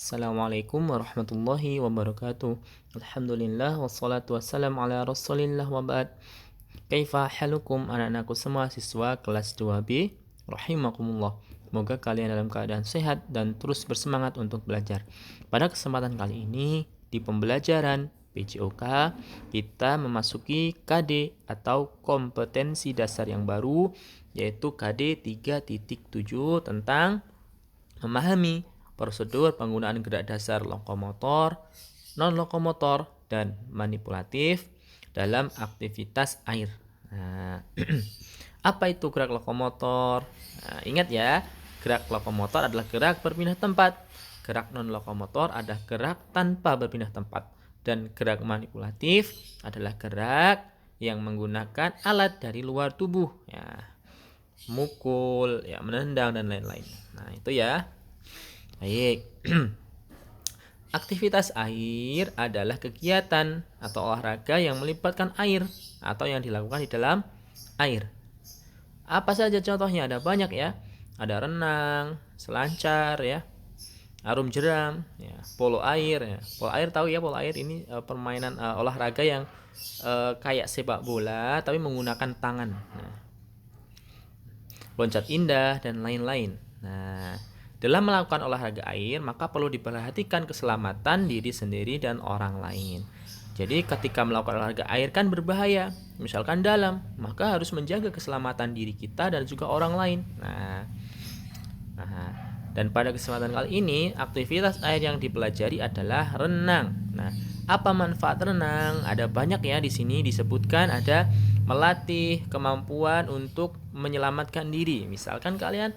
Assalamualaikum warahmatullahi wabarakatuh. Alhamdulillah wassalatu wassalamu ala Rasulillah wa ba'd. Kaifa halukum anak-anakku semua siswa kelas 2B rahimakumullah. Semoga kalian dalam keadaan sehat dan terus bersemangat untuk belajar. Pada kesempatan kali ini di pembelajaran PJOK kita memasuki KD atau kompetensi dasar yang baru, yaitu KD 3.7 tentang memahami prosedur penggunaan gerak dasar lokomotor, non-lokomotor, dan manipulatif dalam aktivitas air. Nah, apa itu gerak lokomotor? Nah, ingat ya, gerak lokomotor adalah gerak berpindah tempat. Gerak non-lokomotor adalah gerak tanpa berpindah tempat. Dan gerak manipulatif adalah gerak yang menggunakan alat dari luar tubuh. Ya, mukul, ya, menendang, dan lain-lain. Nah, itu ya. Baik. Aktivitas air adalah kegiatan atau olahraga yang melibatkan air atau yang dilakukan di dalam air. Apa saja contohnya? Ada banyak ya. Ada renang, selancar ya, arum jeram, ya, polo air ya. Polo air tahu ya, polo air ini permainan olahraga yang kayak sepak bola tapi menggunakan tangan. Nah, loncat indah dan lain-lain. Nah, dalam melakukan olahraga air, maka perlu diperhatikan keselamatan diri sendiri dan orang lain. Jadi ketika melakukan olahraga air kan berbahaya, misalkan dalam, maka harus menjaga keselamatan diri kita dan juga orang lain. Dan pada kesempatan kali ini, aktivitas air yang dipelajari adalah renang. Nah, apa manfaat renang? Ada banyak ya di sini disebutkan, ada melatih kemampuan untuk menyelamatkan diri. Misalkan kalian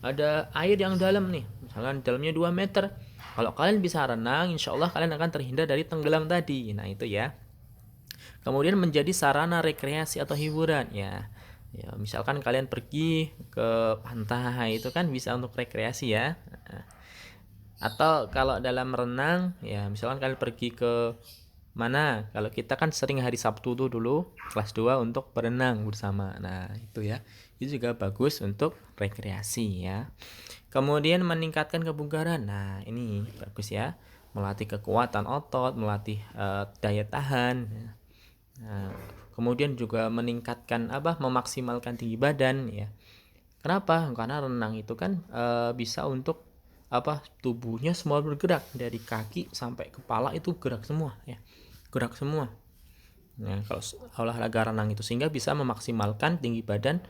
ada air yang dalam nih, misalkan dalamnya 2 meter. Kalau kalian bisa renang, insya Allah kalian akan terhindar dari tenggelam tadi. Nah itu ya. Kemudian menjadi sarana rekreasi atau hiburan ya. Ya, misalkan kalian pergi ke pantai itu kan bisa untuk rekreasi ya. Atau kalau dalam renang ya, misalkan kalian pergi ke mana? Kalau kita kan sering hari Sabtu tuh dulu kelas 2 untuk berenang bersama. Nah, itu ya. Itu juga bagus untuk rekreasi ya. Kemudian meningkatkan kebugaran. Nah, ini bagus ya. Melatih kekuatan otot, melatih daya tahan. Nah, kemudian juga meningkatkan memaksimalkan tinggi badan ya. Kenapa? Karena renang itu kan bisa untuk tubuhnya semua bergerak dari kaki sampai kepala itu gerak semua ya. Gerak semua. Nah, kalau olahraga renang itu sehingga bisa memaksimalkan tinggi badan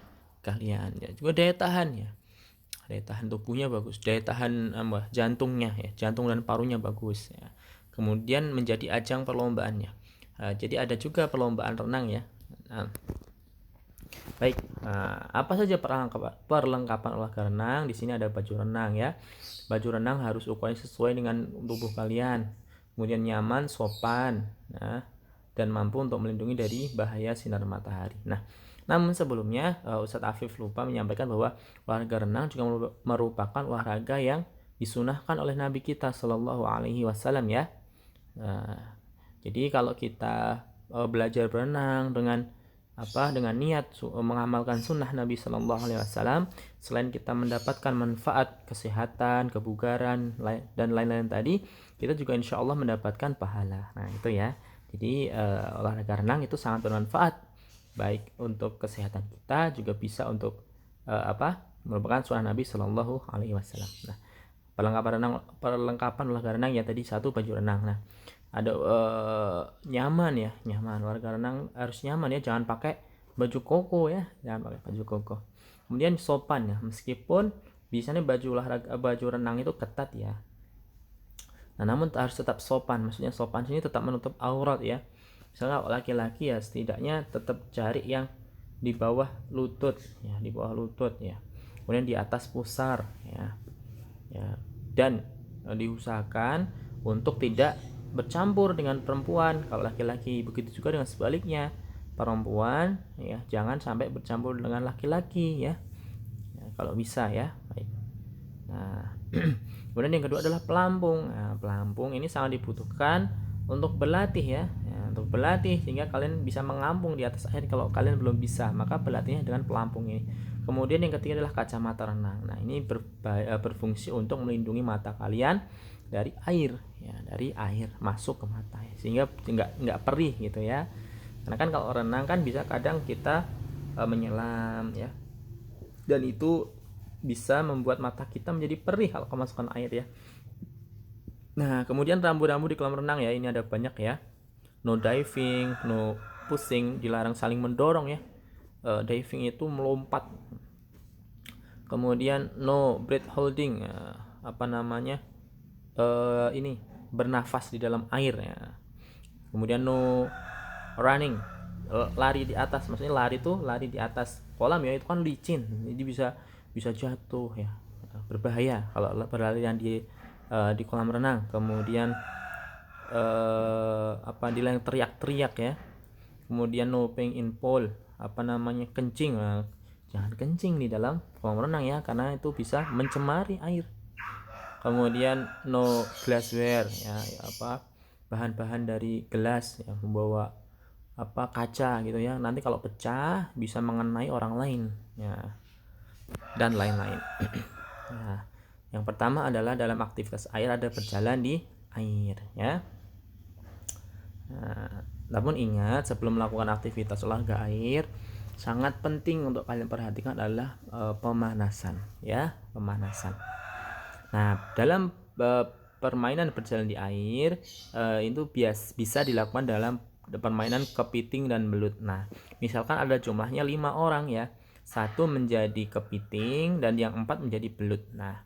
kalian ya. Juga daya tahan ya. Daya tahan tubuhnya bagus, daya tahan jantungnya ya, jantung dan parunya bagus ya. Kemudian menjadi ajang perlombaannya. Jadi ada juga perlombaan renang ya. Nah, baik, apa saja perlengkapan olahraga renang? Di sini ada baju renang ya. Baju renang harus ukurannya sesuai dengan tubuh kalian. Kemudian nyaman, sopan, ya, dan mampu untuk melindungi dari bahaya sinar matahari. Nah, namun sebelumnya Ustadz Afif lupa menyampaikan bahwa olahraga renang juga merupakan olahraga yang disunahkan oleh Nabi kita Shallallahu Alaihi Wasallam ya. Jadi kalau kita belajar berenang dengan niat mengamalkan sunnah Nabi Shallallahu Alaihi Wasallam, selain kita mendapatkan manfaat kesehatan, kebugaran dan lain-lain tadi, kita juga insya Allah mendapatkan pahala. Nah itu ya. Jadi olahraga renang itu sangat bermanfaat, baik untuk kesehatan kita juga bisa untuk merupakan sunnah Nabi Shallallahu Alaihi Wasallam. Nah, perlengkapan olahraga renang ya tadi, satu baju renang. Nah, ada nyaman olahraga renang harus nyaman ya, jangan pakai baju koko ya, jangan pakai baju koko. Kemudian sopan ya, meskipun biasanya baju renang itu ketat ya, nah namun harus tetap sopan. Maksudnya sopan sini tetap menutup aurat ya. Misalnya laki-laki ya setidaknya tetap cari yang di bawah lutut ya, di bawah lutut ya, kemudian di atas pusar ya, dan diusahakan untuk tidak bercampur dengan perempuan kalau laki-laki. Begitu juga dengan sebaliknya, perempuan ya jangan sampai bercampur dengan laki-laki ya, kalau bisa ya. Baik. Nah, kemudian yang kedua adalah pelampung. Nah, pelampung ini sangat dibutuhkan untuk berlatih ya, untuk berlatih sehingga kalian bisa mengampung di atas air. Kalau kalian belum bisa, maka berlatihnya dengan pelampung ini. Kemudian yang ketiga adalah kacamata renang. Nah, ini berfungsi untuk melindungi mata kalian dari air ya, dari air masuk ke mata ya, sehingga nggak perih gitu ya. Karena kan kalau renang kan bisa kadang kita menyelam ya, dan itu bisa membuat mata kita menjadi perih kalau kemasukan air ya. Nah, kemudian rambu-rambu di kolam renang ya, ini ada banyak ya. No diving, no pushing, dilarang saling mendorong ya. Diving itu melompat. Kemudian no breath holding, apa namanya? Ini bernafas di dalam air ya. Kemudian no running, lari di atas, maksudnya lari tuh lari di atas kolam ya, itu kan licin, jadi bisa bisa jatuh ya, berbahaya kalau berlarian di kolam renang. Kemudian apa dilarang teriak-teriak ya. Kemudian no peeing in pool, apa namanya, kencing, jangan kencing di dalam kolam renang ya, karena itu bisa mencemari air. Kemudian no glassware ya, apa bahan-bahan dari gelas ya, membawa apa kaca gitu ya, nanti kalau pecah bisa mengenai orang lain ya, dan lain-lain. Nah, yang pertama adalah dalam aktivitas air ada berjalan di air ya. Nah, namun ingat, sebelum melakukan aktivitas olahraga air, sangat penting untuk kalian perhatikan adalah pemanasan ya, pemanasan. Nah, dalam permainan berjalan di air itu bisa dilakukan dalam permainan kepiting dan belut. Nah, misalkan ada jumlahnya 5 orang ya, satu menjadi kepiting dan yang 4 menjadi belut. Nah,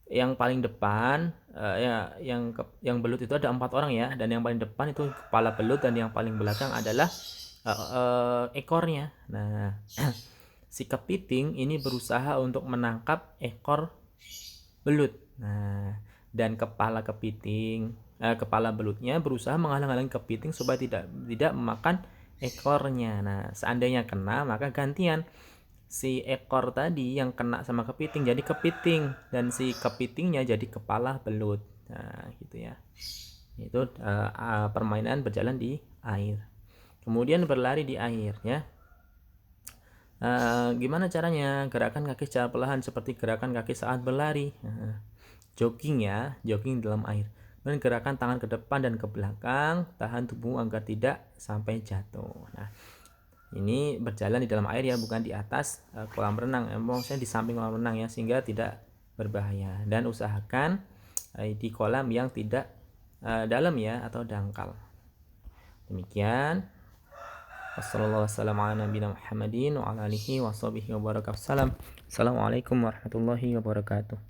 yang paling depan ya, yang belut itu ada 4 orang ya, dan yang paling depan itu kepala belut, dan yang paling belakang adalah ekornya. Nah, si kepiting ini berusaha untuk menangkap ekor belut. Nah, dan kepala belutnya berusaha menghalang-halangi kepiting supaya tidak memakan ekornya. Nah, seandainya kena, maka gantian si ekor tadi yang kena sama kepiting jadi kepiting, dan si kepitingnya jadi kepala belut. Nah, gitu ya. Itu permainan berjalan di air. Kemudian berlari di air ya. Gimana caranya? Gerakan kaki secara perlahan seperti gerakan kaki saat berlari. Jogging ya, jogging dalam air. Dan gerakan tangan ke depan dan ke belakang, tahan tubuh agar tidak sampai jatuh. Nah, ini berjalan di dalam air ya, bukan di atas kolam renang. Maksudnya di samping kolam renang ya, sehingga tidak berbahaya. Dan usahakan di kolam yang tidak dalam ya, atau dangkal. Demikian. Wassalamualaikum warahmatullahi wabarakatuh.